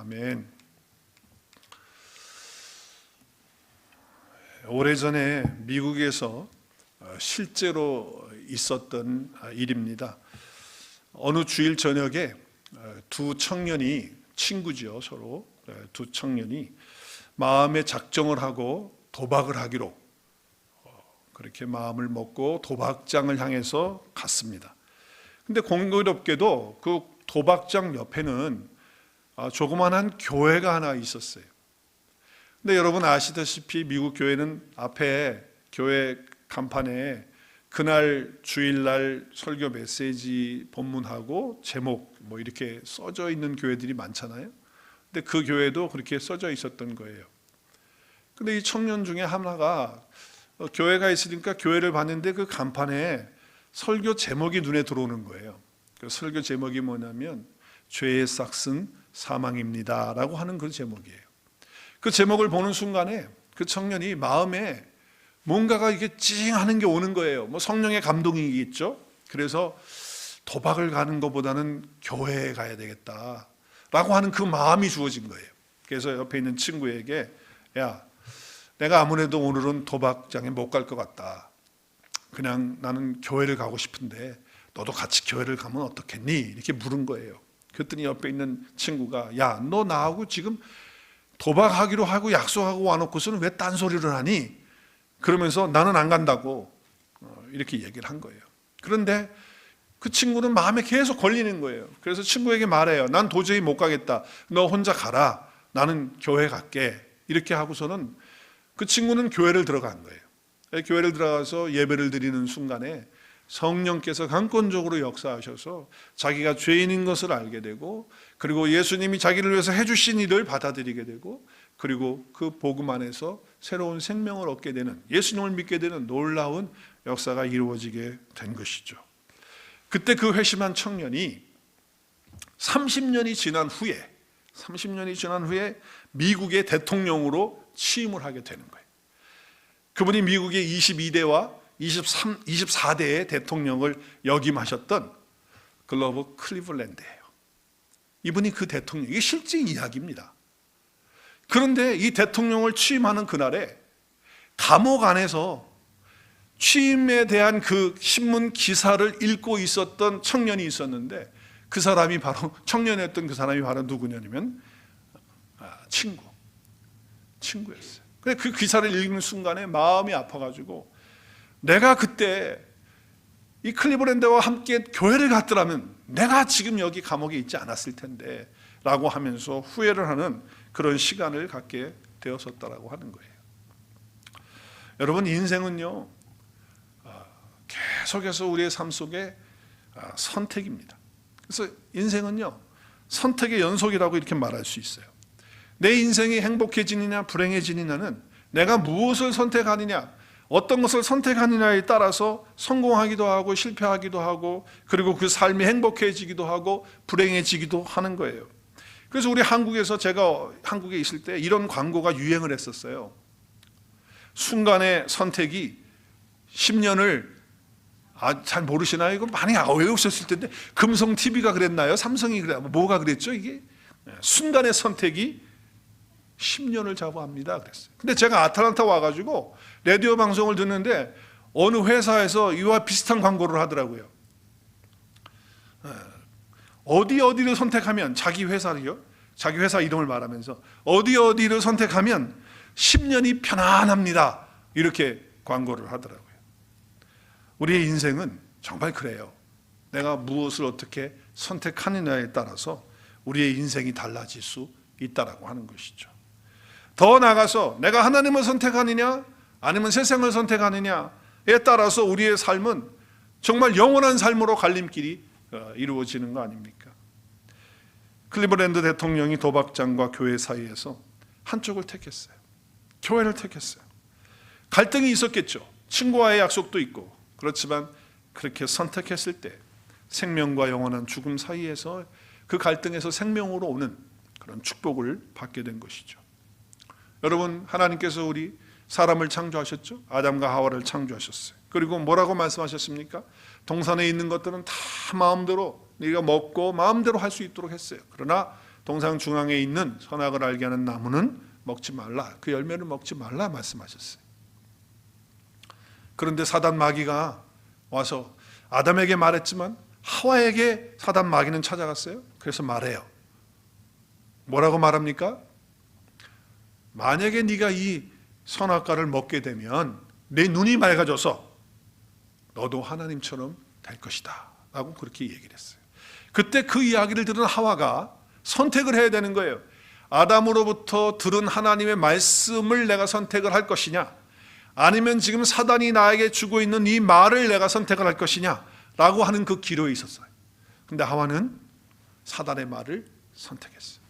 아멘. 오래전에 미국에서 실제로 있었던 일입니다. 어느 주일 저녁에 두 청년이, 친구죠 서로, 두 청년이 마음의 작정을 하고 도박을 하기로 그렇게 마음을 먹고 도박장을 향해서 갔습니다. 근데 공교롭게도 그 도박장 옆에는 조그만한 교회가 하나 있었어요. 근데 여러분 아시다시피 미국 교회는 앞에 교회 간판에 그날 주일날 설교 메시지 본문하고 제목 뭐 이렇게 써져 있는 교회들이 많잖아요. 근데 그 교회도 그렇게 써져 있었던 거예요. 근데 이 청년 중에 하나가 교회가 있으니까 교회를 봤는데 그 간판에 설교 제목이 눈에 들어오는 거예요. 그 설교 제목이 뭐냐면 죄의 싹은 사망입니다 라고 하는 그 제목이에요. 그 제목을 보는 순간에 그 청년이 마음에 뭔가가 이게 찡하는 게 오는 거예요. 뭐 성령의 감동이겠죠. 그래서 도박을 가는 것보다는 교회에 가야 되겠다 라고 하는 그 마음이 주어진 거예요. 그래서 옆에 있는 친구에게, 야, 내가 아무래도 오늘은 도박장에 못 갈 것 같다. 그냥 나는 교회를 가고 싶은데 너도 같이 교회를 가면 어떻겠니? 이렇게 물은 거예요. 그랬더니 옆에 있는 친구가, 야, 너 나하고 지금 도박하기로 하고 약속하고 와놓고서는 왜 딴소리를 하니? 그러면서 나는 안 간다고 이렇게 얘기를 한 거예요. 그런데 그 친구는 마음에 계속 걸리는 거예요. 그래서 친구에게 말해요. 난 도저히 못 가겠다. 너 혼자 가라. 나는 교회 갈게. 이렇게 하고서는 그 친구는 교회를 들어간 거예요. 교회를 들어가서 예배를 드리는 순간에 성령께서 강권적으로 역사하셔서 자기가 죄인인 것을 알게 되고, 그리고 예수님이 자기를 위해서 해주신 일을 받아들이게 되고, 그리고 그 복음 안에서 새로운 생명을 얻게 되는, 예수님을 믿게 되는 놀라운 역사가 이루어지게 된 것이죠. 그때 그 회심한 청년이 30년이 지난 후에 미국의 대통령으로 취임을 하게 되는 거예요. 그분이 미국의 22대와 24대의 대통령을 역임하셨던 글로버 클리블랜드예요. 이분이 그 대통령, 이게 실제 이야기입니다. 그런데 이 대통령을 취임하는 그날에 감옥 안에서 취임에 대한 그 신문 기사를 읽고 있었던 청년이 있었는데, 그 사람이 바로, 청년이었던 그 사람이 바로 누구냐면 친구였어요. 근데 그 기사를 읽는 순간에 마음이 아파가지고, 내가 그때 이 클리블랜드와 함께 교회를 갔더라면 내가 지금 여기 감옥에 있지 않았을 텐데 라고 하면서 후회를 하는 그런 시간을 갖게 되었었다라고 하는 거예요. 여러분, 인생은요 계속해서 우리의 삶 속에 선택입니다. 그래서 인생은요 선택의 연속이라고 이렇게 말할 수 있어요. 내 인생이 행복해지느냐 불행해지느냐는 내가 무엇을 선택하느냐, 어떤 것을 선택하느냐에 따라서 성공하기도 하고 실패하기도 하고, 그리고 그 삶이 행복해지기도 하고 불행해지기도 하는 거예요. 그래서 우리 한국에서, 제가 한국에 있을 때 이런 광고가 유행을 했었어요. 순간의 선택이 10년을, 잘 모르시나요? 이거 많이 외우셨을 텐데, 금성 TV가 그랬나요? 삼성이 그랬나요? 뭐가 그랬죠 이게? 순간의 선택이 10년을 좌우합니다 그랬어요. 근데 제가 아틀란타 와가지고 라디오 방송을 듣는데 어느 회사에서 이와 비슷한 광고를 하더라고요. 어디를 선택하면, 자기 회사를요, 자기 회사 이름을 말하면서 어디를 선택하면 10년이 편안합니다, 이렇게 광고를 하더라고요. 우리의 인생은 정말 그래요. 내가 무엇을 어떻게 선택하느냐에 따라서 우리의 인생이 달라질 수 있다라고 하는 것이죠. 더 나아가서 내가 하나님을 선택하느냐 아니면 세상을 선택하느냐에 따라서 우리의 삶은 정말 영원한 삶으로 갈림길이 이루어지는 거 아닙니까? 클리블랜드 대통령이 도박장과 교회 사이에서 한쪽을 택했어요. 교회를 택했어요. 갈등이 있었겠죠. 친구와의 약속도 있고. 그렇지만 그렇게 선택했을 때 생명과 영원한 죽음 사이에서 그 갈등에서 생명으로 오는 그런 축복을 받게 된 것이죠. 여러분, 하나님께서 우리 사람을 창조하셨죠. 아담과 하와를 창조하셨어요. 그리고 뭐라고 말씀하셨습니까? 동산에 있는 것들은 다 마음대로 네가 먹고 마음대로 할 수 있도록 했어요. 그러나 동상 중앙에 있는 선악을 알게 하는 나무는 먹지 말라, 그 열매를 먹지 말라 말씀하셨어요. 그런데 사단 마귀가 와서 아담에게 말했지만 하와에게 사단 마귀는 찾아갔어요. 그래서 말해요. 뭐라고 말합니까? 만약에 네가 이 선악과를 먹게 되면 내 눈이 맑아져서 너도 하나님처럼 될 것이다 라고 그렇게 얘기를 했어요. 그때 그 이야기를 들은 하와가 선택을 해야 되는 거예요. 아담으로부터 들은 하나님의 말씀을 내가 선택을 할 것이냐, 아니면 지금 사단이 나에게 주고 있는 이 말을 내가 선택을 할 것이냐 라고 하는 그 기로에 있었어요. 근데 하와는 사단의 말을 선택했어요.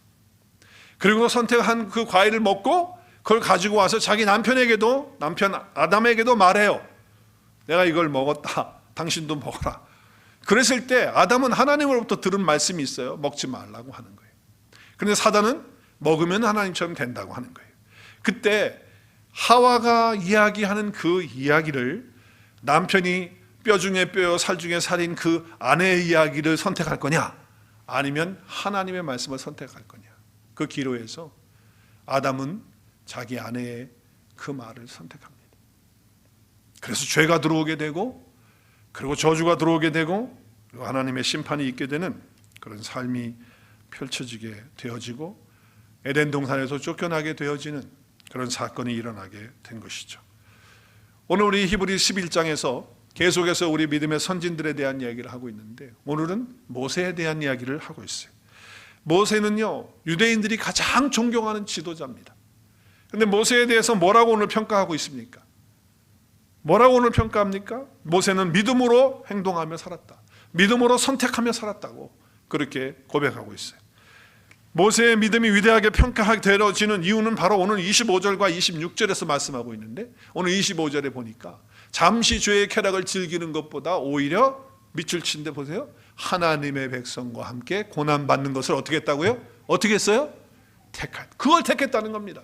그리고 선택한 그 과일을 먹고 그걸 가지고 와서 자기 남편에게도, 남편 아담에게도 말해요. 내가 이걸 먹었다, 당신도 먹어라. 그랬을 때 아담은 하나님으로부터 들은 말씀이 있어요. 먹지 말라고 하는 거예요. 그런데 사단은 먹으면 하나님처럼 된다고 하는 거예요. 그때 하와가 이야기하는 그 이야기를 남편이 뼈 중에 뼈요 살 중에 살인 그 아내의 이야기를 선택할 거냐, 아니면 하나님의 말씀을 선택할 거냐. 그 기로에서 아담은 자기 아내의 그 말을 선택합니다. 그래서 죄가 들어오게 되고, 그리고 저주가 들어오게 되고, 그리고 하나님의 심판이 있게 되는 그런 삶이 펼쳐지게 되어지고, 에덴 동산에서 쫓겨나게 되어지는 그런 사건이 일어나게 된 것이죠. 오늘 우리 히브리 11장에서 계속해서 우리 믿음의 선진들에 대한 이야기를 하고 있는데, 오늘은 모세에 대한 이야기를 하고 있어요. 모세는요, 유대인들이 가장 존경하는 지도자입니다. 그런데 모세에 대해서 뭐라고 오늘 평가하고 있습니까? 뭐라고 오늘 평가합니까? 모세는 믿음으로 행동하며 살았다, 믿음으로 선택하며 살았다고 그렇게 고백하고 있어요. 모세의 믿음이 위대하게 평가되어지는 이유는 바로 오늘 25절과 26절에서 말씀하고 있는데, 오늘 25절에 보니까 잠시 죄의 쾌락을 즐기는 것보다 오히려 밑줄 친데 보세요. 하나님의 백성과 함께 고난받는 것을 어떻게 했다고요? 어떻게 했어요? 그걸 택했다는 겁니다.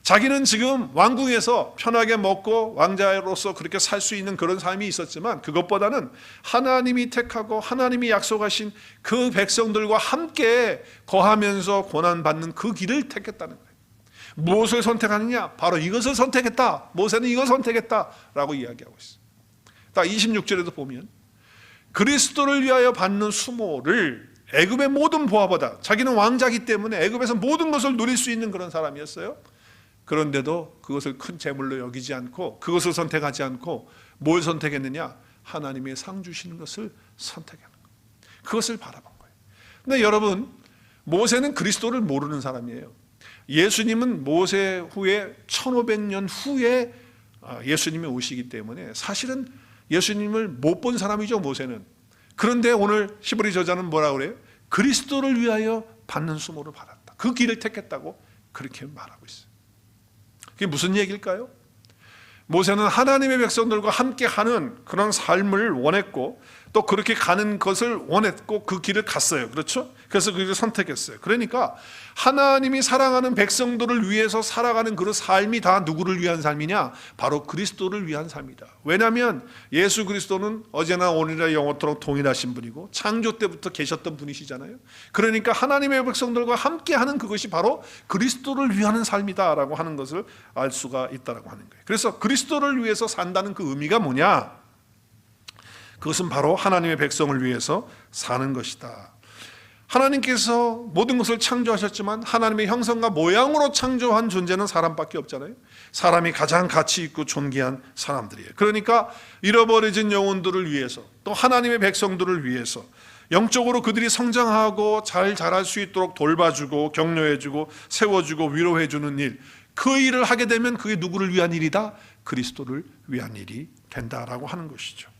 자기는 지금 왕궁에서 편하게 먹고 왕자로서 그렇게 살 수 있는 그런 삶이 있었지만, 그것보다는 하나님이 택하고 하나님이 약속하신 그 백성들과 함께 거하면서 고난받는 그 길을 택했다는 거예요. 무엇을 선택하느냐? 바로 이것을 선택했다. 모세는 이걸 선택했다라고 이야기하고 있어요. 딱 26절에도 보면 그리스도를 위하여 받는 수모를 애굽의 모든 보화보다, 자기는 왕자이기 때문에 애굽에서 모든 것을 누릴 수 있는 그런 사람이었어요. 그런데도 그것을 큰 재물로 여기지 않고, 그것을 선택하지 않고 뭘 선택했느냐? 하나님의 상 주시는 것을 선택하는 거예요. 그것을 바라본 거예요. 근데 여러분, 모세는 그리스도를 모르는 사람이에요. 예수님은 모세 후에 1500년 후에 예수님이 오시기 때문에 사실은 예수님을 못 본 사람이죠, 모세는. 그런데 오늘 히브리 저자는 뭐라고 그래요? 그리스도를 위하여 받는 수모를 받았다, 그 길을 택했다고 그렇게 말하고 있어요. 그게 무슨 얘기일까요? 모세는 하나님의 백성들과 함께 하는 그런 삶을 원했고, 또 그렇게 가는 것을 원했고 그 길을 갔어요. 그렇죠? 그래서 그 길을 선택했어요. 그러니까 하나님이 사랑하는 백성들을 위해서 살아가는 그 삶이 다 누구를 위한 삶이냐? 바로 그리스도를 위한 삶이다. 왜냐하면 예수 그리스도는 어제나 오늘이나 영원토록 동일하신 분이고 창조 때부터 계셨던 분이시잖아요. 그러니까 하나님의 백성들과 함께 하는 그것이 바로 그리스도를 위하는 삶이다라고 하는 것을 알 수가 있다라고 하는 거예요. 그래서 그리스도를 위해서 산다는 그 의미가 뭐냐? 그것은 바로 하나님의 백성을 위해서 사는 것이다. 하나님께서 모든 것을 창조하셨지만 하나님의 형상과 모양으로 창조한 존재는 사람밖에 없잖아요. 사람이 가장 가치 있고 존귀한 사람들이에요. 그러니까 잃어버려진 영혼들을 위해서, 또 하나님의 백성들을 위해서 영적으로 그들이 성장하고 잘 자랄 수 있도록 돌봐주고 격려해주고 세워주고 위로해주는 일, 그 일을 하게 되면 그게 누구를 위한 일이다? 그리스도를 위한 일이 된다라고 하는 것이죠.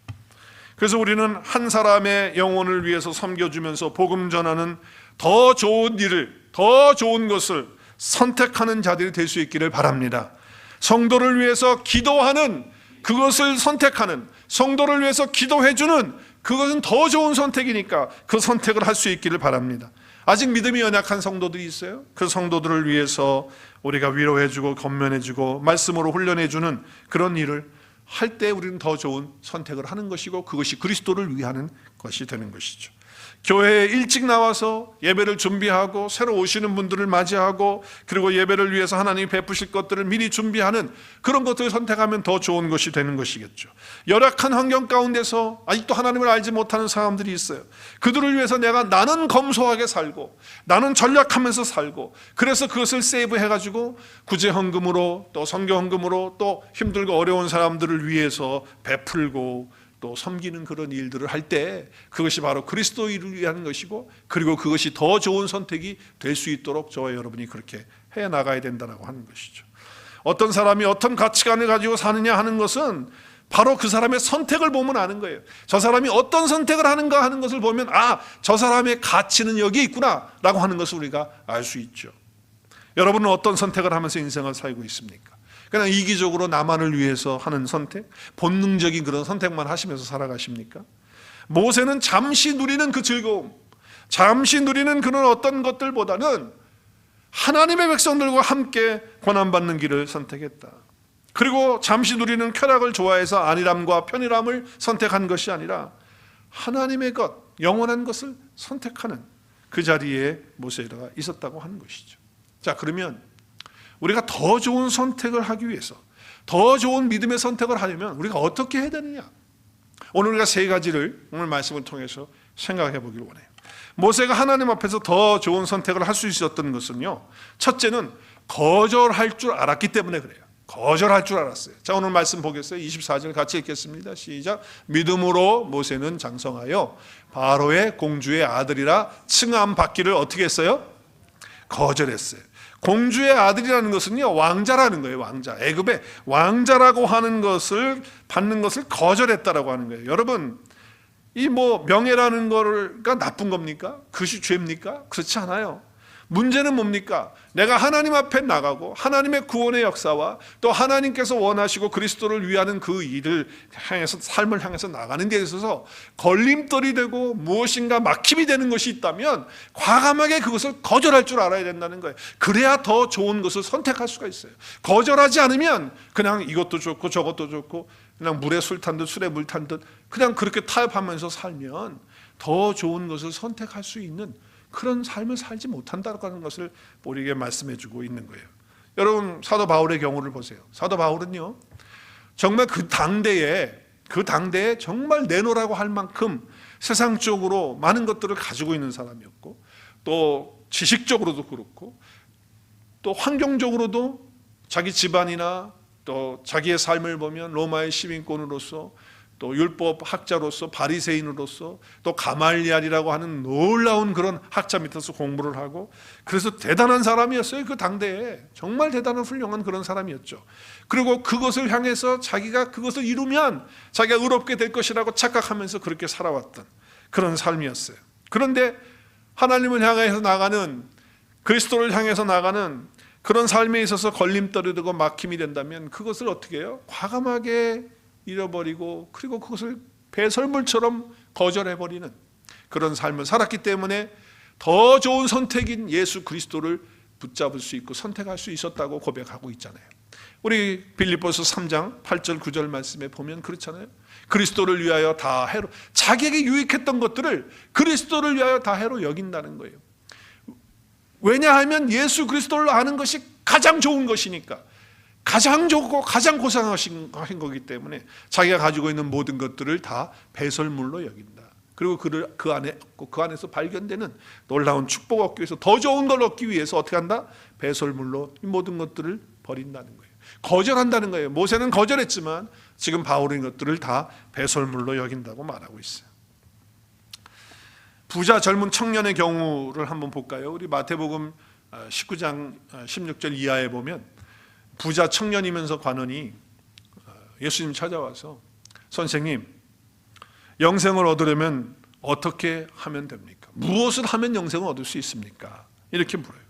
그래서 우리는 한 사람의 영혼을 위해서 섬겨주면서 복음 전하는 더 좋은 일을, 더 좋은 것을 선택하는 자들이 될 수 있기를 바랍니다. 성도를 위해서 기도하는, 그것을 선택하는, 성도를 위해서 기도해주는, 그것은 더 좋은 선택이니까 그 선택을 할 수 있기를 바랍니다. 아직 믿음이 연약한 성도들이 있어요. 그 성도들을 위해서 우리가 위로해주고 권면해주고 말씀으로 훈련해주는 그런 일을 할 때 우리는 더 좋은 선택을 하는 것이고, 그것이 그리스도를 위하는 것이 되는 것이죠. 교회에 일찍 나와서 예배를 준비하고 새로 오시는 분들을 맞이하고 그리고 예배를 위해서 하나님이 베푸실 것들을 미리 준비하는 그런 것들을 선택하면 더 좋은 것이 되는 것이겠죠. 열악한 환경 가운데서 아직도 하나님을 알지 못하는 사람들이 있어요. 그들을 위해서 나는 검소하게 살고 나는 전략하면서 살고 그래서 그것을 세이브해가지고 구제헌금으로 또 선교헌금으로 또 힘들고 어려운 사람들을 위해서 베풀고 또 섬기는 그런 일들을 할 때 그것이 바로 그리스도를 위한 것이고 그리고 그것이 더 좋은 선택이 될 수 있도록 저와 여러분이 그렇게 해 나가야 된다고 하는 것이죠. 어떤 사람이 어떤 가치관을 가지고 사느냐 하는 것은 바로 그 사람의 선택을 보면 아는 거예요. 저 사람이 어떤 선택을 하는가 하는 것을 보면 저 사람의 가치는 여기 있구나 라고 하는 것을 우리가 알 수 있죠. 여러분은 어떤 선택을 하면서 인생을 살고 있습니까? 그냥 이기적으로 나만을 위해서 하는 선택, 본능적인 그런 선택만 하시면서 살아가십니까? 모세는 잠시 누리는 그 즐거움, 잠시 누리는 그런 어떤 것들보다는 하나님의 백성들과 함께 고난받는 길을 선택했다. 그리고 잠시 누리는 쾌락을 좋아해서 안일함과 편일함을 선택한 것이 아니라 하나님의 것, 영원한 것을 선택하는 그 자리에 모세가 있었다고 하는 것이죠. 자, 그러면 우리가 더 좋은 선택을 하기 위해서 더 좋은 믿음의 선택을 하려면 우리가 어떻게 해야 되느냐? 오늘 우리가 세 가지를 오늘 말씀을 통해서 생각해 보기를 원해요. 모세가 하나님 앞에서 더 좋은 선택을 할 수 있었던 것은요, 첫째는 거절할 줄 알았기 때문에 그래요. 거절할 줄 알았어요. 자, 오늘 말씀 보겠어요. 24절 같이 읽겠습니다. 시작. 믿음으로 모세는 장성하여 바로의 공주의 아들이라 칭함 받기를 어떻게 했어요? 거절했어요. 공주의 아들이라는 것은요, 왕자라는 거예요. 왕자. 애굽의 왕자라고 하는 것을 받는 것을 거절했다라고 하는 거예요. 여러분, 이 명예라는 거가 나쁜 겁니까? 그것이 죄입니까? 그렇지 않아요. 문제는 뭡니까? 내가 하나님 앞에 나가고 하나님의 구원의 역사와 또 하나님께서 원하시고 그리스도를 위하는 그 일을 향해서, 삶을 향해서 나가는 데 있어서 걸림돌이 되고 무엇인가 막힘이 되는 것이 있다면 과감하게 그것을 거절할 줄 알아야 된다는 거예요. 그래야 더 좋은 것을 선택할 수가 있어요. 거절하지 않으면 그냥 이것도 좋고 저것도 좋고 그냥 물에 술 탄 듯 술에 물 탄 듯 그냥 그렇게 타협하면서 살면 더 좋은 것을 선택할 수 있는 그런 삶을 살지 못한다는 것을 우리에게 말씀해 주고 있는 거예요. 여러분, 사도 바울의 경우를 보세요. 사도 바울은요, 정말 그 당대에 정말 내놓으라고 할 만큼 세상적으로 많은 것들을 가지고 있는 사람이었고 또 지식적으로도 그렇고 또 환경적으로도 자기 집안이나 또 자기의 삶을 보면 로마의 시민권으로서 또 율법 학자로서 바리새인으로서 또 가말리알이라고 하는 놀라운 그런 학자 밑에서 공부를 하고 그래서 대단한 사람이었어요. 그 당대에 정말 대단한 훌륭한 그런 사람이었죠. 그리고 그것을 향해서 자기가 그것을 이루면 자기가 의롭게 될 것이라고 착각하면서 그렇게 살아왔던 그런 삶이었어요. 그런데 하나님을 향해서 나가는, 그리스도를 향해서 나가는 그런 삶에 있어서 걸림돌이 되고 막힘이 된다면 그것을 어떻게 해요? 과감하게 잃어버리고 그리고 그것을 배설물처럼 거절해버리는 그런 삶을 살았기 때문에 더 좋은 선택인 예수 그리스도를 붙잡을 수 있고 선택할 수 있었다고 고백하고 있잖아요. 우리 빌립보서 3장 8절 9절 말씀에 보면 그렇잖아요. 그리스도를 위하여 다 해로, 자기에게 유익했던 것들을 그리스도를 위하여 다 해로 여긴다는 거예요. 왜냐하면 예수 그리스도를 아는 것이 가장 좋은 것이니까, 가장 좋고 가장 고상하신 거기 때문에 자기가 가지고 있는 모든 것들을 다 배설물로 여긴다. 그리고 그 안에서 발견되는 놀라운 축복 얻기 위해서, 더 좋은 걸 얻기 위해서 어떻게 한다? 배설물로 이 모든 것들을 버린다는 거예요. 거절한다는 거예요. 모세는 거절했지만 지금 바울은 것들을 다 배설물로 여긴다고 말하고 있어요. 부자 젊은 청년의 경우를 한번 볼까요? 우리 마태복음 19장 16절 이하에 보면 부자 청년이면서 관원이 예수님 찾아와서 선생님, 영생을 얻으려면 어떻게 하면 됩니까? 무엇을 하면 영생을 얻을 수 있습니까? 이렇게 물어요.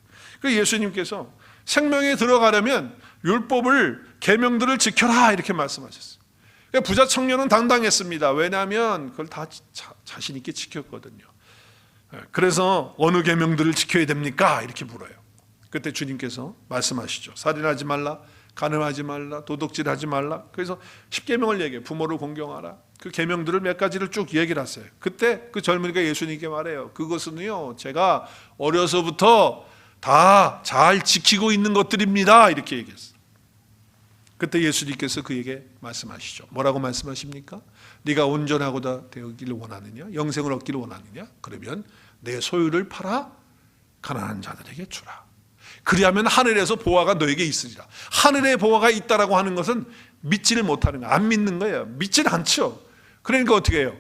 그래서 예수님께서 생명에 들어가려면 율법을, 계명들을 지켜라 이렇게 말씀하셨어요. 그러니까 부자 청년은 당당했습니다. 왜냐하면 그걸 다 자신 있게 지켰거든요. 그래서 어느 계명들을 지켜야 됩니까? 이렇게 물어요. 그때 주님께서 말씀하시죠. 살인하지 말라, 간음하지 말라, 도둑질하지 말라. 그래서 10계명을 얘기해요. 부모를 공경하라, 그 계명들을 몇 가지를 쭉 얘기를 하세요. 그때 그 젊은이가 예수님께 말해요. 그것은요, 제가 어려서부터 다 잘 지키고 있는 것들입니다. 이렇게 얘기했어요. 그때 예수님께서 그에게 말씀하시죠. 뭐라고 말씀하십니까? 네가 온전하고다 되기를 원하느냐? 영생을 얻기를 원하느냐? 그러면 내 소유를 팔아 가난한 자들에게 주라. 그리하면 하늘에서 보화가 너에게 있으리라. 하늘에 보화가 있다라고 하는 것은 믿지를 못하는 거예요. 안 믿는 거예요. 믿지는 않죠. 그러니까 어떻게 해요?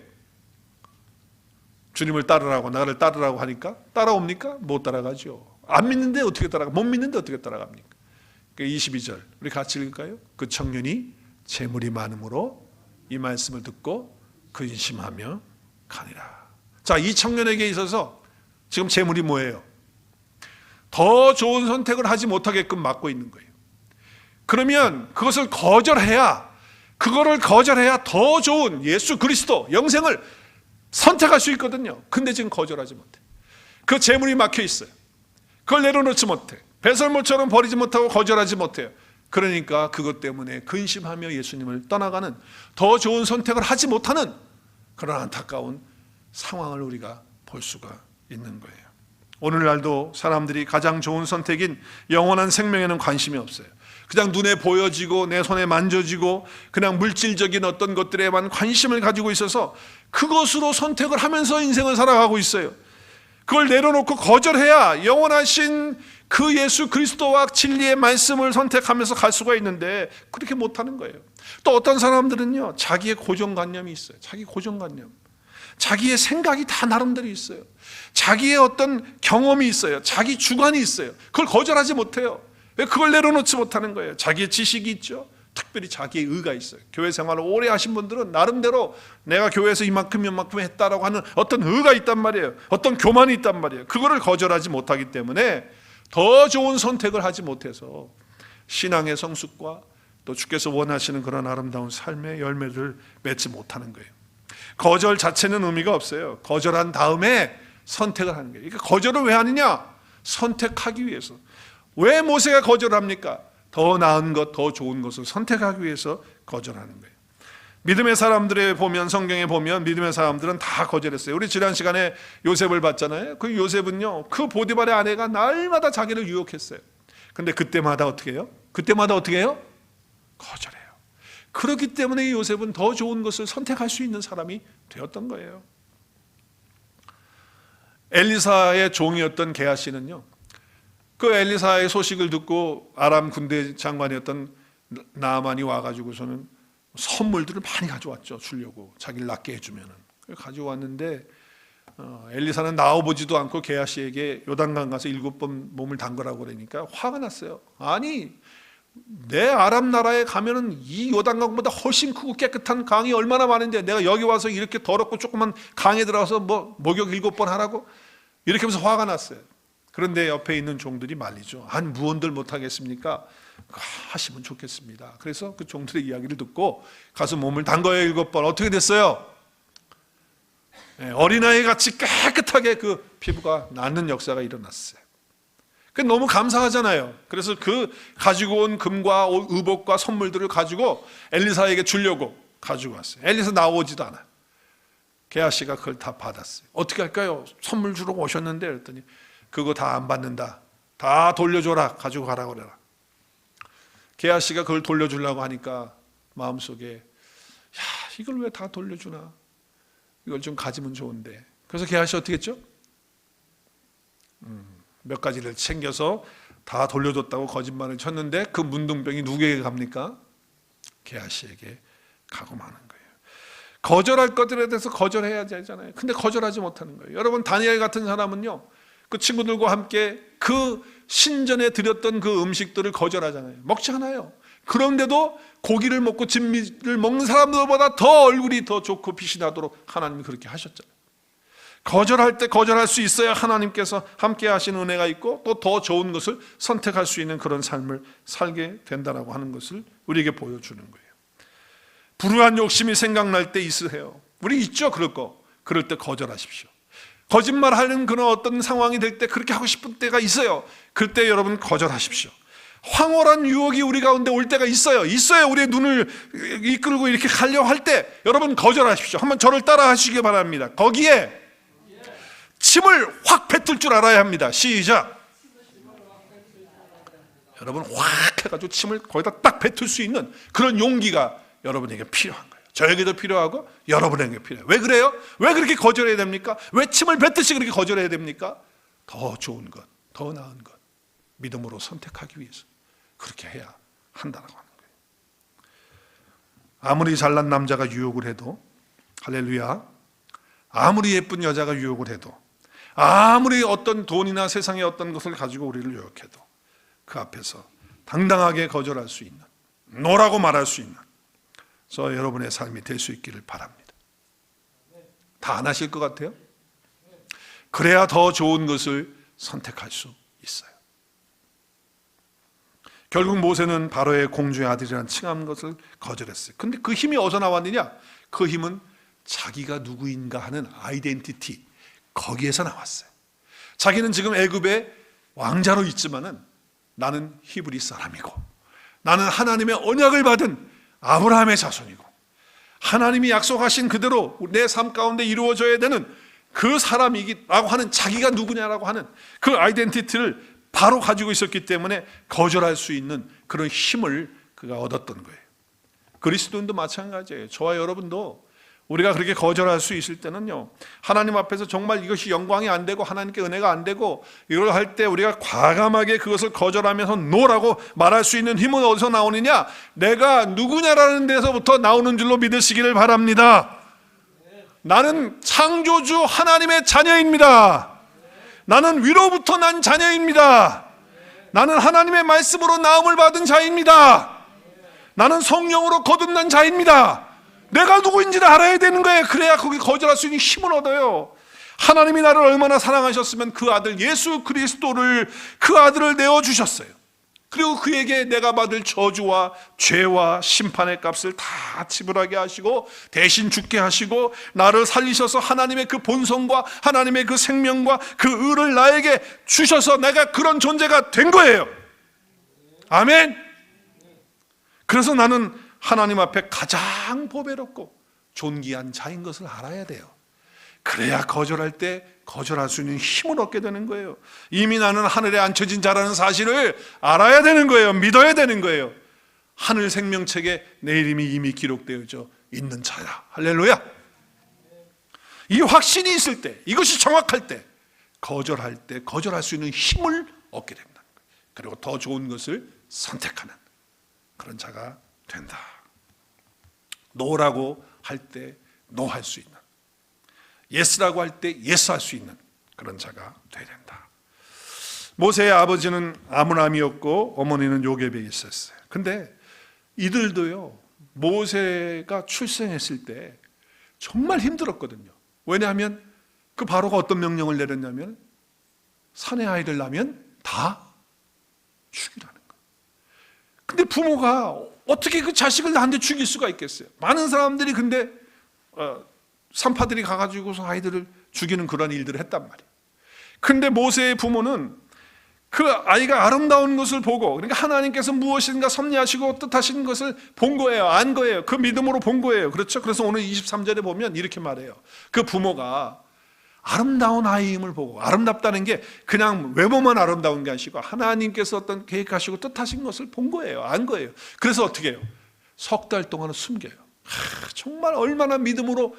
주님을 따르라고, 나를 따르라고 하니까 따라옵니까? 못 따라가죠. 안 믿는데 어떻게 따라가? 못 믿는데 어떻게 따라갑니까? 22절 우리 같이 읽을까요? 그 청년이 재물이 많음으로 이 말씀을 듣고 근심하며 가니라. 자, 이 청년에게 있어서 지금 재물이 뭐예요? 더 좋은 선택을 하지 못하게끔 막고 있는 거예요. 그러면 그것을 거절해야, 그거를 거절해야 더 좋은 예수 그리스도 영생을 선택할 수 있거든요. 근데 지금 거절하지 못해. 그 재물이 막혀 있어요. 그걸 내려놓지 못해. 배설물처럼 버리지 못하고 거절하지 못해요. 그러니까 그것 때문에 근심하며 예수님을 떠나가는, 더 좋은 선택을 하지 못하는 그런 안타까운 상황을 우리가 볼 수가 있는 거예요. 오늘날도 사람들이 가장 좋은 선택인 영원한 생명에는 관심이 없어요. 그냥 눈에 보여지고 내 손에 만져지고 그냥 물질적인 어떤 것들에만 관심을 가지고 있어서 그것으로 선택을 하면서 인생을 살아가고 있어요. 그걸 내려놓고 거절해야 영원하신 그 예수 그리스도와 진리의 말씀을 선택하면서 갈 수가 있는데 그렇게 못하는 거예요. 또 어떤 사람들은요, 자기의 고정관념이 있어요. 자기 고정관념, 자기의 생각이 다 나름대로 있어요. 자기의 어떤 경험이 있어요. 자기 주관이 있어요. 그걸 거절하지 못해요. 왜? 그걸 내려놓지 못하는 거예요. 자기의 지식이 있죠. 특별히 자기의 의가 있어요. 교회 생활을 오래 하신 분들은 나름대로 내가 교회에서 이만큼 했다라고 하는 어떤 의가 있단 말이에요. 어떤 교만이 있단 말이에요. 그거를 거절하지 못하기 때문에 더 좋은 선택을 하지 못해서 신앙의 성숙과 또 주께서 원하시는 그런 아름다운 삶의 열매를 맺지 못하는 거예요. 거절 자체는 의미가 없어요. 거절한 다음에 선택을 하는 거예요. 그러니까 거절을 왜 하느냐? 선택하기 위해서. 왜 모세가 거절합니까? 더 나은 것, 더 좋은 것을 선택하기 위해서 거절하는 거예요. 믿음의 사람들에 보면, 성경에 보면 믿음의 사람들은 다 거절했어요. 우리 지난 시간에 요셉을 봤잖아요. 그 요셉은요, 그 보디발의 아내가 날마다 자기를 유혹했어요. 근데 그때마다 어떻게 해요? 거절해요. 그렇기 때문에 요셉은 더 좋은 것을 선택할 수 있는 사람이 되었던 거예요. 엘리사의 종이었던 게하시는요, 그 엘리사의 소식을 듣고 아람 군대 장관이었던 나아만이 와가지고서는 선물들을 많이 가져왔죠. 주려고, 자기를 낫게 해주면은. 가져왔는데 엘리사는 나와보지도 않고 게하시에게 요단강 가서 7번 몸을 담그라고 그러니까 화가 났어요. 아니, 내 아람 나라에 가면은 이 요단강보다 훨씬 크고 깨끗한 강이 얼마나 많은데 내가 여기 와서 이렇게 더럽고 조그만 강에 들어가서 뭐 목욕 7번 하라고? 이렇게 하면서 화가 났어요. 그런데 옆에 있는 종들이 말리죠. 한 무언들 못하겠습니까? 하시면 좋겠습니다. 그래서 그 종들의 이야기를 듣고 가서 몸을 담궈요. 7번. 어떻게 됐어요? 어린아이 같이 깨끗하게 그 피부가 낫는 역사가 일어났어요. 너무 감사하잖아요. 그래서 그 가지고 온 금과 의복과 선물들을 가지고 엘리사에게 주려고 가지고 왔어요. 엘리사 나오지도 않아요. 게하시가 그걸 다 받았어요. 어떻게 할까요? 선물 주러 오셨는데 그랬더니 그거 다 안 받는다. 다 돌려줘라. 가지고 가라 그래라. 게하시가 그걸 돌려주려고 하니까 마음속에 이걸 왜 다 돌려주나? 이걸 좀 가지면 좋은데. 그래서 게하시 어떻게 했죠? 몇 가지를 챙겨서 다 돌려줬다고 거짓말을 쳤는데 그 문둥병이 누구에게 갑니까? 게하시에게 가고 마는 거예요. 거절할 것들에 대해서 거절해야 되잖아요. 근데 거절하지 못하는 거예요. 여러분, 다니엘 같은 사람은요, 그 친구들과 함께 그 신전에 드렸던 그 음식들을 거절하잖아요. 먹지 않아요. 그런데도 고기를 먹고 진미를 먹는 사람들보다 더 얼굴이 더 좋고 빛이 나도록 하나님이 그렇게 하셨잖아요. 거절할 때 거절할 수 있어야 하나님께서 함께 하시는 은혜가 있고 또 더 좋은 것을 선택할 수 있는 그런 삶을 살게 된다라고 하는 것을 우리에게 보여주는 거예요. 불우한 욕심이 생각날 때 있으세요. 우리 있죠, 그럴 거. 그럴 때 거절하십시오. 거짓말하는 그런 어떤 상황이 될 때 그렇게 하고 싶은 때가 있어요. 그럴 때 여러분 거절하십시오. 황홀한 유혹이 우리 가운데 올 때가 있어요. 우리의 눈을 이끌고 이렇게 가려고 할 때 여러분 거절하십시오. 한번 저를 따라 하시기 바랍니다. 거기에 침을 확 뱉을 줄 알아야 합니다. 시작. 여러분 확 해가지고 침을 거기다 딱 뱉을 수 있는 그런 용기가 여러분에게 필요한 거예요. 저에게도 필요하고 여러분에게 필요해요. 왜 그래요? 왜 그렇게 거절해야 됩니까? 왜 침을 뱉듯이 그렇게 거절해야 됩니까? 더 좋은 것, 더 나은 것 믿음으로 선택하기 위해서 그렇게 해야 한다고 하는 거예요. 아무리 잘난 남자가 유혹을 해도, 할렐루야, 아무리 예쁜 여자가 유혹을 해도, 아무리 어떤 돈이나 세상의 어떤 것을 가지고 우리를 유혹해도 그 앞에서 당당하게 거절할 수 있는, 노라고 말할 수 있는 저 여러분의 삶이 될 수 있기를 바랍니다. 다 안 하실 것 같아요? 그래야 더 좋은 것을 선택할 수 있어요. 결국 모세는 바로의 공주의 아들이라는 칭한 것을 거절했어요. 근데 그 힘이 어디서 나왔느냐? 그 힘은 자기가 누구인가 하는 아이덴티티, 거기에서 나왔어요. 자기는 지금 애굽의 왕자로 있지만은 나는 히브리 사람이고, 나는 하나님의 언약을 받은 아브라함의 자손이고, 하나님이 약속하신 그대로 내 삶 가운데 이루어져야 되는 그 사람이라고 하는, 자기가 누구냐라고 하는 그 아이덴티티를 바로 가지고 있었기 때문에 거절할 수 있는 그런 힘을 그가 얻었던 거예요. 그리스도인도 마찬가지예요. 저와 여러분도 우리가 그렇게 거절할 수 있을 때는요, 하나님 앞에서 정말 이것이 영광이 안 되고 하나님께 은혜가 안 되고 이걸 할 때 우리가 과감하게 그것을 거절하면서 노라고 말할 수 있는 힘은 어디서 나오느냐? 내가 누구냐라는 데서부터 나오는 줄로 믿으시기를 바랍니다. 나는 창조주 하나님의 자녀입니다. 나는 위로부터 난 자녀입니다. 나는 하나님의 말씀으로 나음을 받은 자입니다. 나는 성령으로 거듭난 자입니다. 내가 누구인지를 알아야 되는 거예요. 그래야 거기 거절할 수 있는 힘을 얻어요. 하나님이 나를 얼마나 사랑하셨으면 그 아들 예수 그리스도를, 그 아들을 내어주셨어요. 그리고 그에게 내가 받을 저주와 죄와 심판의 값을 다 지불하게 하시고 대신 죽게 하시고 나를 살리셔서 하나님의 그 본성과 하나님의 그 생명과 그 의를 나에게 주셔서 내가 그런 존재가 된 거예요. 아멘. 그래서 나는 하나님 앞에 가장 보배롭고 존귀한 자인 것을 알아야 돼요. 그래야 거절할 때 거절할 수 있는 힘을 얻게 되는 거예요. 이미 나는 하늘에 앉혀진 자라는 사실을 알아야 되는 거예요. 믿어야 되는 거예요. 하늘 생명책에 내 이름이 이미 기록되어져 있는 자야. 할렐루야. 이 확신이 있을 때, 이것이 정확할 때 거절할 때 거절할 수 있는 힘을 얻게 된다는 거예요. 그리고 더 좋은 것을 선택하는 그런 자가 된다. 노라고 할 때 노할 수 있는, 예스라고 할 때 예스할 수 있는 그런 자가 되어야 된다. 모세의 아버지는 아므람이었고 어머니는 요게벳이었어요. 근데 이들도요, 모세가 출생했을 때 정말 힘들었거든요. 왜냐하면 그 바로가 어떤 명령을 내렸냐면 산의 아이들 나면 다 죽이라는 거예요. 근데 부모가 어떻게 그 자식을 나한테 죽일 수가 있겠어요? 많은 사람들이 근데 산파들이 가가지고서 아이들을 죽이는 그런 일들을 했단 말이에요. 근데 모세의 부모는 그 아이가 아름다운 것을 보고, 그러니까 하나님께서 무엇인가 섭리하시고 뜻하신 것을 본 거예요. 안 거예요. 그 믿음으로 본 거예요. 그렇죠? 그래서 오늘 23절에 보면 이렇게 말해요. 그 부모가 아름다운 아이임을 보고, 아름답다는 게 그냥 외모만 아름다운 게 아니고 하나님께서 어떤 계획하시고 뜻하신 것을 본 거예요. 안 거예요. 그래서 어떻게 해요? 석 달 동안은 숨겨요. 정말 얼마나 믿음으로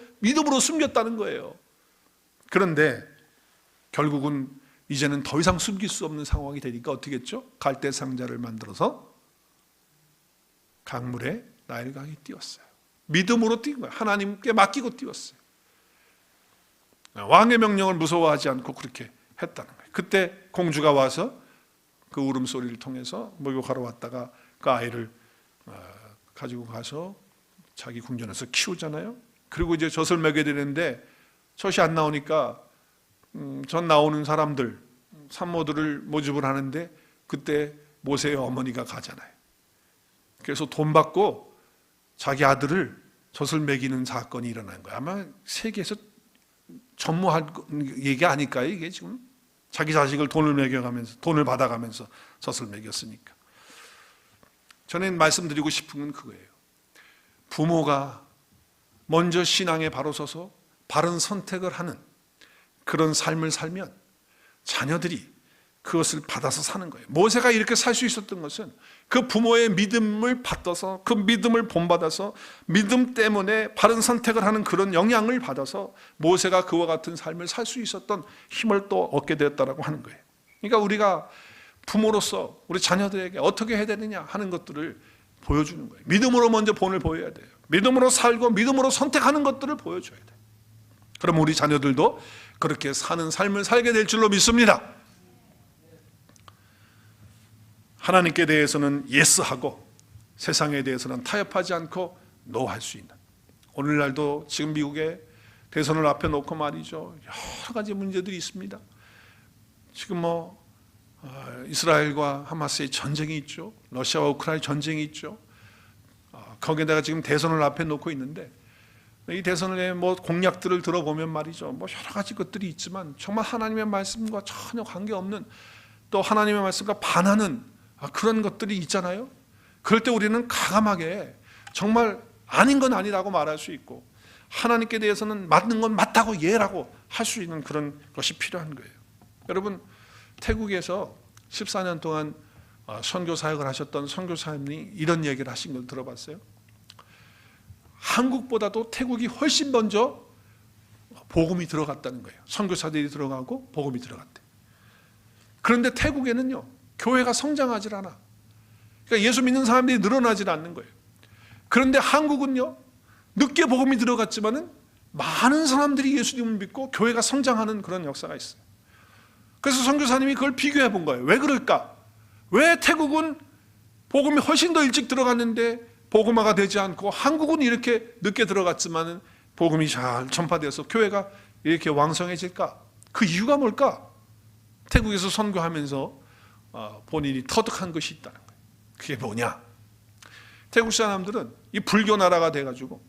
숨겼다는 거예요. 그런데 결국은 이제는 더 이상 숨길 수 없는 상황이 되니까 어떻게 했죠? 갈대 상자를 만들어서 강물에 나일강에 띄웠어요. 믿음으로 띄운 거예요. 하나님께 맡기고 띄웠어요. 왕의 명령을 무서워하지 않고 그렇게 했다는 거예요. 그때 공주가 와서 그 울음소리를 통해서 목욕하러 왔다가 그 아이를 가지고 가서 자기 궁전에서 키우잖아요. 그리고 이제 젖을 먹여야 되는데 젖이 안 나오니까 젖 나오는 사람들, 산모들을 모집을 하는데 그때 모세의 어머니가 가잖아요. 그래서 돈 받고 자기 아들을 젖을 먹이는 사건이 일어난 거예요. 아마 세계에서 전무한 얘기 아닐까요? 이게 지금 자기 자식을 돈을 받아가면서 젖을 먹였으니까. 저는 말씀드리고 싶은 건 그거예요. 부모가 먼저 신앙에 바로 서서 바른 선택을 하는 그런 삶을 살면 자녀들이 그것을 받아서 사는 거예요. 모세가 이렇게 살 수 있었던 것은 그 부모의 믿음을 받아서, 그 믿음을 본받아서 믿음 때문에 바른 선택을 하는 그런 영향을 받아서 모세가 그와 같은 삶을 살 수 있었던 힘을 또 얻게 되었다라고 하는 거예요. 그러니까 우리가 부모로서 우리 자녀들에게 어떻게 해야 되느냐 하는 것들을 보여주는 거예요. 믿음으로 먼저 본을 보여야 돼요. 믿음으로 살고 믿음으로 선택하는 것들을 보여줘야 돼요. 그럼 우리 자녀들도 그렇게 사는 삶을 살게 될 줄로 믿습니다. 하나님께 대해서는 예스하고 세상에 대해서는 타협하지 않고 노할 수 있는, 오늘날도 지금 미국의 대선을 앞에 놓고 말이죠, 여러 가지 문제들이 있습니다. 지금 이스라엘과 하마스의 전쟁이 있죠. 러시아와 우크라이나 전쟁이 있죠. 거기에다가 지금 대선을 앞에 놓고 있는데, 이 대선의 공약들을 들어보면 말이죠, 여러 가지 것들이 있지만 정말 하나님의 말씀과 전혀 관계없는, 또 하나님의 말씀과 반하는 그런 것들이 있잖아요. 그럴 때 우리는 과감하게 정말 아닌 건 아니라고 말할 수 있고, 하나님께 대해서는 맞는 건 맞다고 예라고 할 수 있는 그런 것이 필요한 거예요. 여러분, 태국에서 14년 동안 선교 사역을 하셨던 선교사님이 이런 얘기를 하신 걸 들어봤어요. 한국보다도 태국이 훨씬 먼저 복음이 들어갔다는 거예요. 선교사들이 들어가고 복음이 들어갔대. 그런데 태국에는요, 교회가 성장하지 않아. 그러니까 예수 믿는 사람들이 늘어나질 않는 거예요. 그런데 한국은요, 늦게 복음이 들어갔지만은 많은 사람들이 예수님을 믿고 교회가 성장하는 그런 역사가 있어요. 그래서 선교사님이 그걸 비교해 본 거예요. 왜 그럴까? 왜 태국은 복음이 훨씬 더 일찍 들어갔는데 복음화가 되지 않고 한국은 이렇게 늦게 들어갔지만은 복음이 잘 전파되어서 교회가 이렇게 왕성해질까? 그 이유가 뭘까? 태국에서 선교하면서 본인이 터득한 것이 있다는 거예요. 그게 뭐냐? 태국 사람들은 이 불교 나라가 돼가지고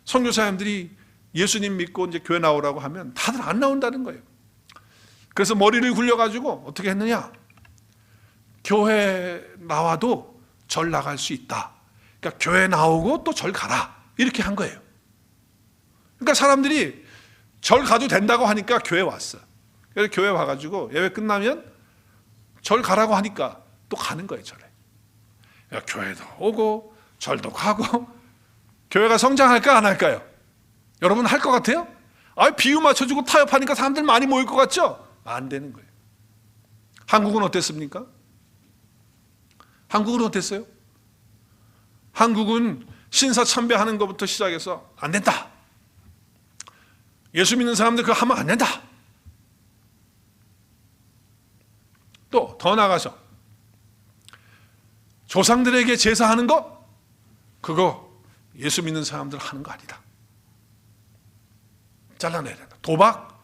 선교사님들이 예수님 믿고 이제 교회 나오라고 하면 다들 안 나온다는 거예요. 그래서 머리를 굴려가지고 어떻게 했느냐? 교회 나와도 절 나갈 수 있다. 그러니까 교회 나오고 또 절 가라. 이렇게 한 거예요. 그러니까 사람들이 절 가도 된다고 하니까 교회 왔어. 그래서 교회 와가지고 예배 끝나면 절 가라고 하니까 또 가는 거예요, 절에. 그러니까 교회도 오고 절도 가고. 교회가 성장할까 안 할까요? 여러분 할 것 같아요? 비유 맞춰주고 타협하니까 사람들 많이 모일 것 같죠? 안 되는 거예요. 한국은 어땠습니까? 한국은 어땠어요? 한국은 신사참배하는 것부터 시작해서 안 된다. 예수 믿는 사람들 그거 하면 안 된다. 또 더 나가서 조상들에게 제사하는 거, 그거 예수 믿는 사람들 하는 거 아니다. 잘라내야 된다. 도박,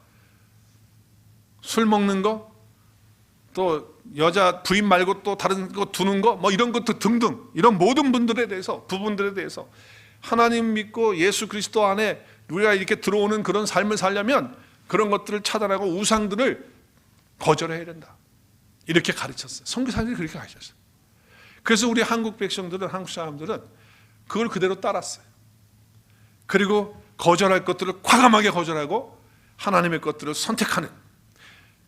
술 먹는 거, 또 여자 부인 말고 또 다른 거 두는 거, 이런 것도 등등, 이런 모든 분들에 대해서, 부분들에 대해서 하나님 믿고 예수 그리스도 안에 우리가 이렇게 들어오는 그런 삶을 살려면 그런 것들을 차단하고 우상들을 거절해야 된다. 이렇게 가르쳤어요. 선교사님들이 그렇게 가르쳤어요. 그래서 우리 한국 백성들은, 한국 사람들은 그걸 그대로 따랐어요. 그리고 거절할 것들을 과감하게 거절하고 하나님의 것들을 선택하는,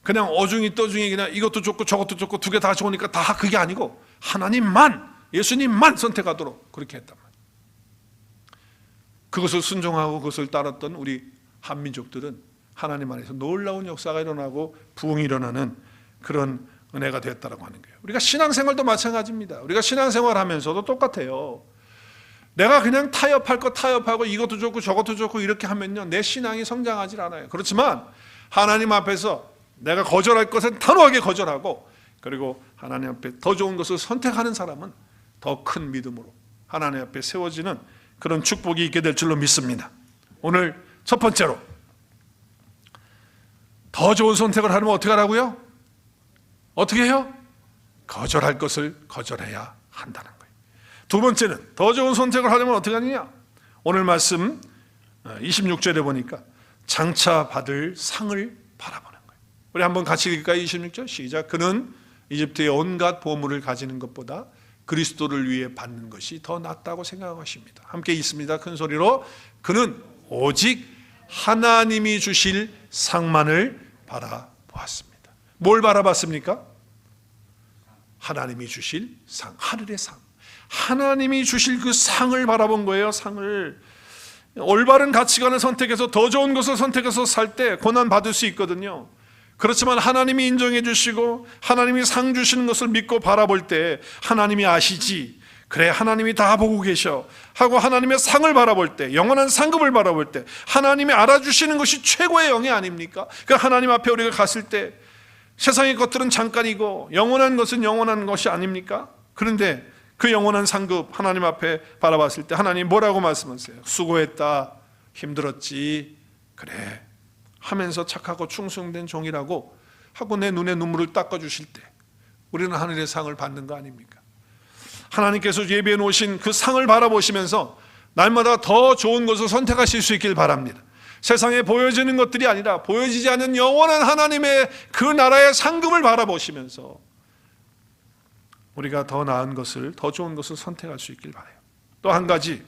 그냥 어중이 떠중이 그냥 이것도 좋고 저것도 좋고 두 개 다 좋으니까 다 그게 아니고 하나님만, 예수님만 선택하도록 그렇게 했단 말이에요. 그것을 순종하고 그것을 따랐던 우리 한민족들은 하나님 안에서 놀라운 역사가 일어나고 부흥이 일어나는 그런 은혜가 되었다라고 하는 거예요. 우리가 신앙생활도 마찬가지입니다. 우리가 신앙생활 하면서도 똑같아요. 내가 그냥 타협할 거 타협하고 이것도 좋고 저것도 좋고 이렇게 하면요, 내 신앙이 성장하지 않아요. 그렇지만 하나님 앞에서 내가 거절할 것은 단호하게 거절하고, 그리고 하나님 앞에 더 좋은 것을 선택하는 사람은 더 큰 믿음으로 하나님 앞에 세워지는 그런 축복이 있게 될 줄로 믿습니다. 오늘 첫 번째로, 더 좋은 선택을 하려면 어떻게 하라고요? 어떻게 해요? 거절할 것을 거절해야 한다는 거예요. 두 번째는, 더 좋은 선택을 하려면 어떻게 하느냐? 오늘 말씀 26절에 보니까 장차 받을 상을 바라보는 거예요. 우리 한번 같이 읽을까요? 26절 시작. 그는 이집트의 온갖 보물을 가지는 것보다 그리스도를 위해 받는 것이 더 낫다고 생각하십니다. 함께 있습니다. 큰 소리로. 그는 오직 하나님이 주실 상만을 바라보았습니다. 뭘 바라봤습니까? 하나님이 주실 상, 하늘의 상. 하나님이 주실 그 상을 바라본 거예요. 상을. 올바른 가치관을 선택해서 더 좋은 것을 선택해서 살 때 고난 받을 수 있거든요. 그렇지만 하나님이 인정해 주시고 하나님이 상 주시는 것을 믿고 바라볼 때 하나님이 아시지, 그래 하나님이 다 보고 계셔 하고 하나님의 상을 바라볼 때, 영원한 상급을 바라볼 때 하나님이 알아주시는 것이 최고의 영예 아닙니까? 그 하나님 앞에 우리가 갔을 때 세상의 것들은 잠깐이고 영원한 것은 영원한 것이 아닙니까? 그런데 그 영원한 상급 하나님 앞에 바라봤을 때 하나님 뭐라고 말씀하세요? 수고했다, 힘들었지, 그래 하면서 착하고 충성된 종이라고 하고 내 눈에 눈물을 닦아주실 때 우리는 하늘의 상을 받는 거 아닙니까? 하나님께서 예비해 놓으신 그 상을 바라보시면서 날마다 더 좋은 것을 선택하실 수 있길 바랍니다. 세상에 보여지는 것들이 아니라 보여지지 않는 영원한 하나님의 그 나라의 상급을 바라보시면서 우리가 더 나은 것을, 더 좋은 것을 선택할 수 있길 바라요. 또 한 가지,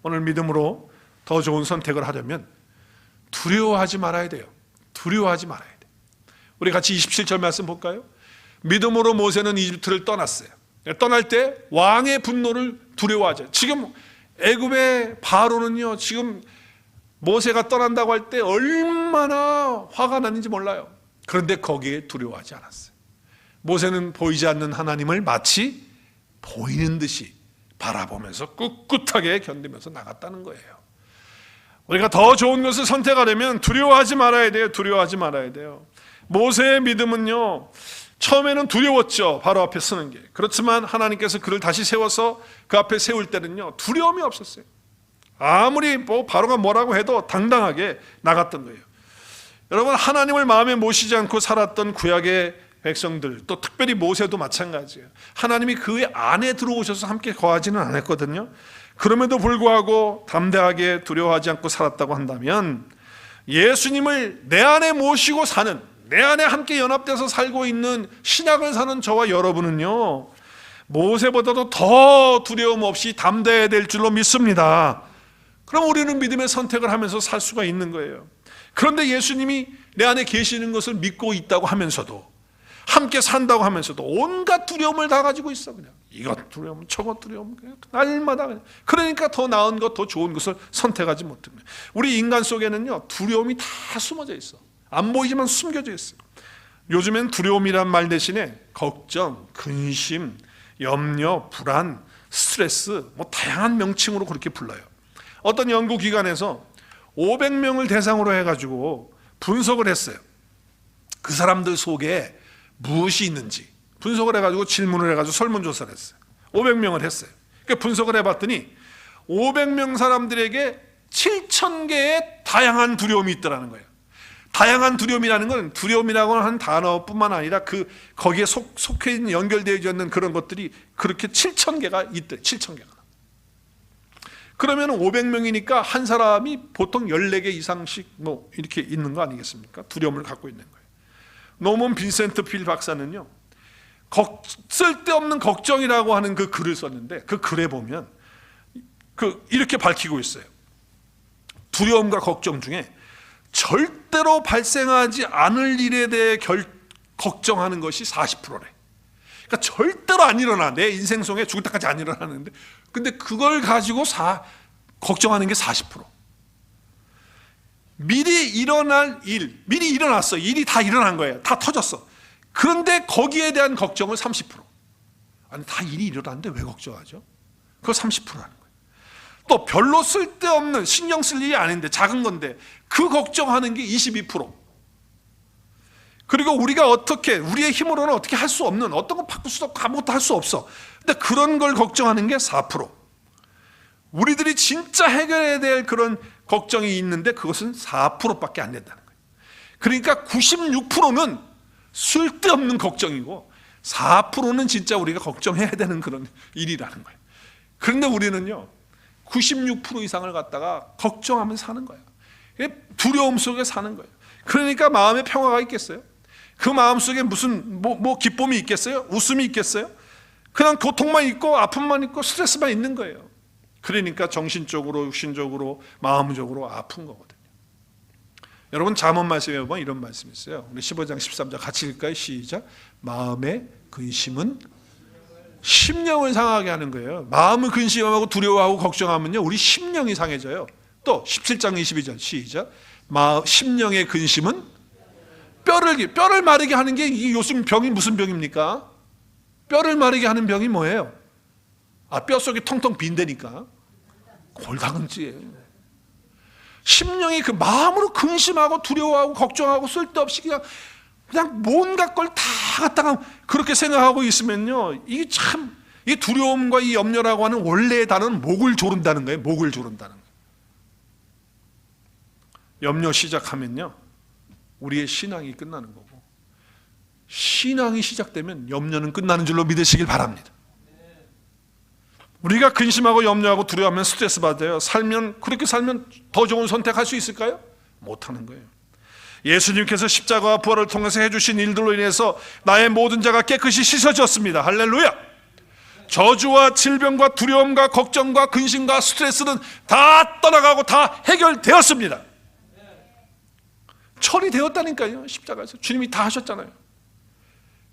오늘 믿음으로 더 좋은 선택을 하려면 두려워하지 말아야 돼요. 두려워하지 말아야 돼요. 우리 같이 27절 말씀 볼까요? 믿음으로 모세는 이집트를 떠났어요. 떠날 때 왕의 분노를 두려워하죠. 지금 애굽의 바로는요, 지금 모세가 떠난다고 할 때 얼마나 화가 났는지 몰라요. 그런데 거기에 두려워하지 않았어요. 모세는 보이지 않는 하나님을 마치 보이는 듯이 바라보면서 꿋꿋하게 견디면서 나갔다는 거예요. 우리가 더 좋은 것을 선택하려면 두려워하지 말아야 돼요. 두려워하지 말아야 돼요. 모세의 믿음은요, 처음에는 두려웠죠. 바로 앞에 서는 게. 그렇지만 하나님께서 그를 다시 세워서 그 앞에 세울 때는요, 두려움이 없었어요. 아무리 바로가 뭐라고 해도 당당하게 나갔던 거예요. 여러분, 하나님을 마음에 모시지 않고 살았던 구약의 백성들, 또 특별히 모세도 마찬가지예요. 하나님이 그 안에 들어오셔서 함께 거하지는 않았거든요. 그럼에도 불구하고 담대하게 두려워하지 않고 살았다고 한다면 예수님을 내 안에 모시고 사는, 내 안에 함께 연합돼서 살고 있는 신약을 사는 저와 여러분은요, 모세보다도 더 두려움 없이 담대해야 될 줄로 믿습니다. 그럼 우리는 믿음의 선택을 하면서 살 수가 있는 거예요. 그런데 예수님이 내 안에 계시는 것을 믿고 있다고 하면서도, 함께 산다고 하면서도 온갖 두려움을 다 가지고 있어. 그냥 이것 두려움, 저것 두려움, 그냥 날마다 그냥. 그러니까 더 나은 것, 더 좋은 것을 선택하지 못합니다. 우리 인간 속에는요, 두려움이 다 숨어져 있어. 안 보이지만 숨겨져 있어요. 요즘엔 두려움이란 말 대신에 걱정, 근심, 염려, 불안, 스트레스, 다양한 명칭으로 그렇게 불러요. 어떤 연구기관에서 500명을 대상으로 해가지고 분석을 했어요. 그 사람들 속에 무엇이 있는지 분석을 해가지고 질문을 해가지고 설문조사를 했어요. 500명을 했어요. 그러니까 분석을 해봤더니 500명 사람들에게 7,000개의 다양한 두려움이 있더라는 거예요. 다양한 두려움이라는 건 두려움이라고 하는 단어뿐만 아니라 거기에 속해 있는 연결되어 있는 그런 것들이 그렇게 7,000개가 있대. 7,000개가. 그러면 500명이니까 한 사람이 보통 14개 이상씩 이렇게 있는 거 아니겠습니까? 두려움을 갖고 있는 거예요. 노먼 빈센트 필 박사는요, 쓸데없는 걱정이라고 하는 그 글을 썼는데, 그 글에 보면 이렇게 밝히고 있어요. 두려움과 걱정 중에 절대로 발생하지 않을 일에 대해 걱정하는 것이 40%래. 그러니까 절대로 안 일어나. 내 인생 속에 죽을 때까지 안 일어나는데, 근데 그걸 가지고 걱정하는 게 40%. 미리 일어날 일, 미리 일어났어. 일이 다 일어난 거예요. 다 터졌어. 그런데 거기에 대한 걱정을 30%. 아니, 다 일이 일어났는데 왜 걱정하죠? 그거 30%라는 거예요. 또 별로 쓸데없는, 신경 쓸 일이 아닌데, 작은 건데 그 걱정하는 게 22%. 그리고 우리가 우리의 힘으로는 어떻게 할 수 없는, 어떤 거 바꿀 수도 없고 아무것도 할 수 없어. 근데 그런 걸 걱정하는 게 4%. 우리들이 진짜 해결해야 될 그런 걱정이 있는데 그것은 4%밖에 안 된다는 거예요. 그러니까 96%는 쓸데없는 걱정이고 4%는 진짜 우리가 걱정해야 되는 그런 일이라는 거예요. 그런데 우리는요, 96% 이상을 갖다가 걱정하면서 사는 거예요. 두려움 속에 사는 거예요. 그러니까 마음에 평화가 있겠어요? 그 마음 속에 무슨 기쁨이 있겠어요? 웃음이 있겠어요? 그냥 고통만 있고 아픔만 있고 스트레스만 있는 거예요. 그러니까 정신적으로 육신적으로 마음적으로 아픈 거거든요. 여러분 잠언 말씀에 보면 이런 말씀이 있어요. 우리 15장 13절 같이 읽을까요? 시작. 마음의 근심은 심령을 상하게 하는 거예요. 마음을 근심하고 두려워하고 걱정하면요 우리 심령이 상해져요. 또 17장 22절 시작. 심령의 근심은 뼈를 마르게 하는 게 이 요즘 병이 무슨 병입니까? 뼈를 마르게 하는 병이 뭐예요? 뼛속이 텅텅 빈대니까 골다공증이에요. 심령이 그 마음으로 근심하고 두려워하고 걱정하고 쓸데없이 그냥 뭔가 걸 다 갖다가 그렇게 생각하고 있으면요 이게 참 이 두려움과 이 염려라고 하는 원래의 단어는 목을 조른다는 거예요. 목을 조른다는 거예요. 염려 시작하면요 우리의 신앙이 끝나는 거고, 신앙이 시작되면 염려는 끝나는 줄로 믿으시길 바랍니다. 우리가 근심하고 염려하고 두려워하면 스트레스 받아요. 그렇게 살면 더 좋은 선택할 수 있을까요? 못하는 거예요. 예수님께서 십자가와 부활을 통해서 해주신 일들로 인해서 나의 모든 자가 깨끗이 씻어졌습니다. 할렐루야. 저주와 질병과 두려움과 걱정과 근심과 스트레스는 다 떠나가고 다 해결되었습니다. 처리되었다니까요. 십자가에서 주님이 다 하셨잖아요.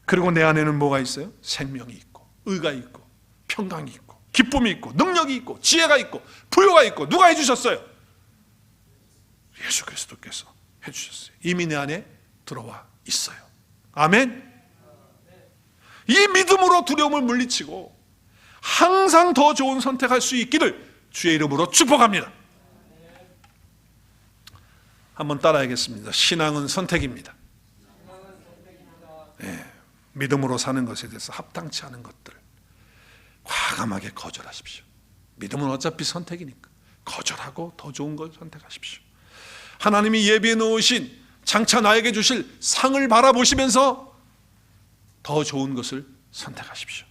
그리고 내 안에는 뭐가 있어요? 생명이 있고 의가 있고 평강이 있고 기쁨이 있고 능력이 있고 지혜가 있고 부요가 있고. 누가 해주셨어요? 예수 그리스도께서 해주셨어요. 이미 내 안에 들어와 있어요. 아멘. 이 믿음으로 두려움을 물리치고 항상 더 좋은 선택할 수 있기를 주의 이름으로 축복합니다. 한번 따라하겠습니다. 신앙은 선택입니다. 네, 믿음으로 사는 것에 대해서 합당치 않은 것들 과감하게 거절하십시오. 믿음은 어차피 선택이니까 거절하고 더 좋은 걸 선택하십시오. 하나님이 예비해 놓으신 장차 나에게 주실 상을 바라보시면서 더 좋은 것을 선택하십시오.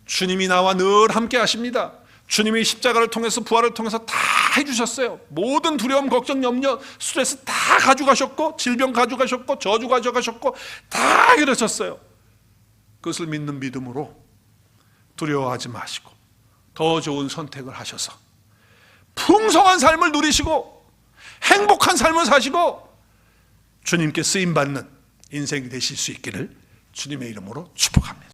주님이 나와 늘 함께 하십니다. 주님이 십자가를 통해서 부활을 통해서 다 해주셨어요. 모든 두려움, 걱정, 염려, 스트레스 다 가져가셨고 질병 가져가셨고 저주 가져가셨고 다 해결하셨어요. 그것을 믿는 믿음으로 두려워하지 마시고 더 좋은 선택을 하셔서 풍성한 삶을 누리시고 행복한 삶을 사시고 주님께 쓰임받는 인생이 되실 수 있기를 주님의 이름으로 축복합니다.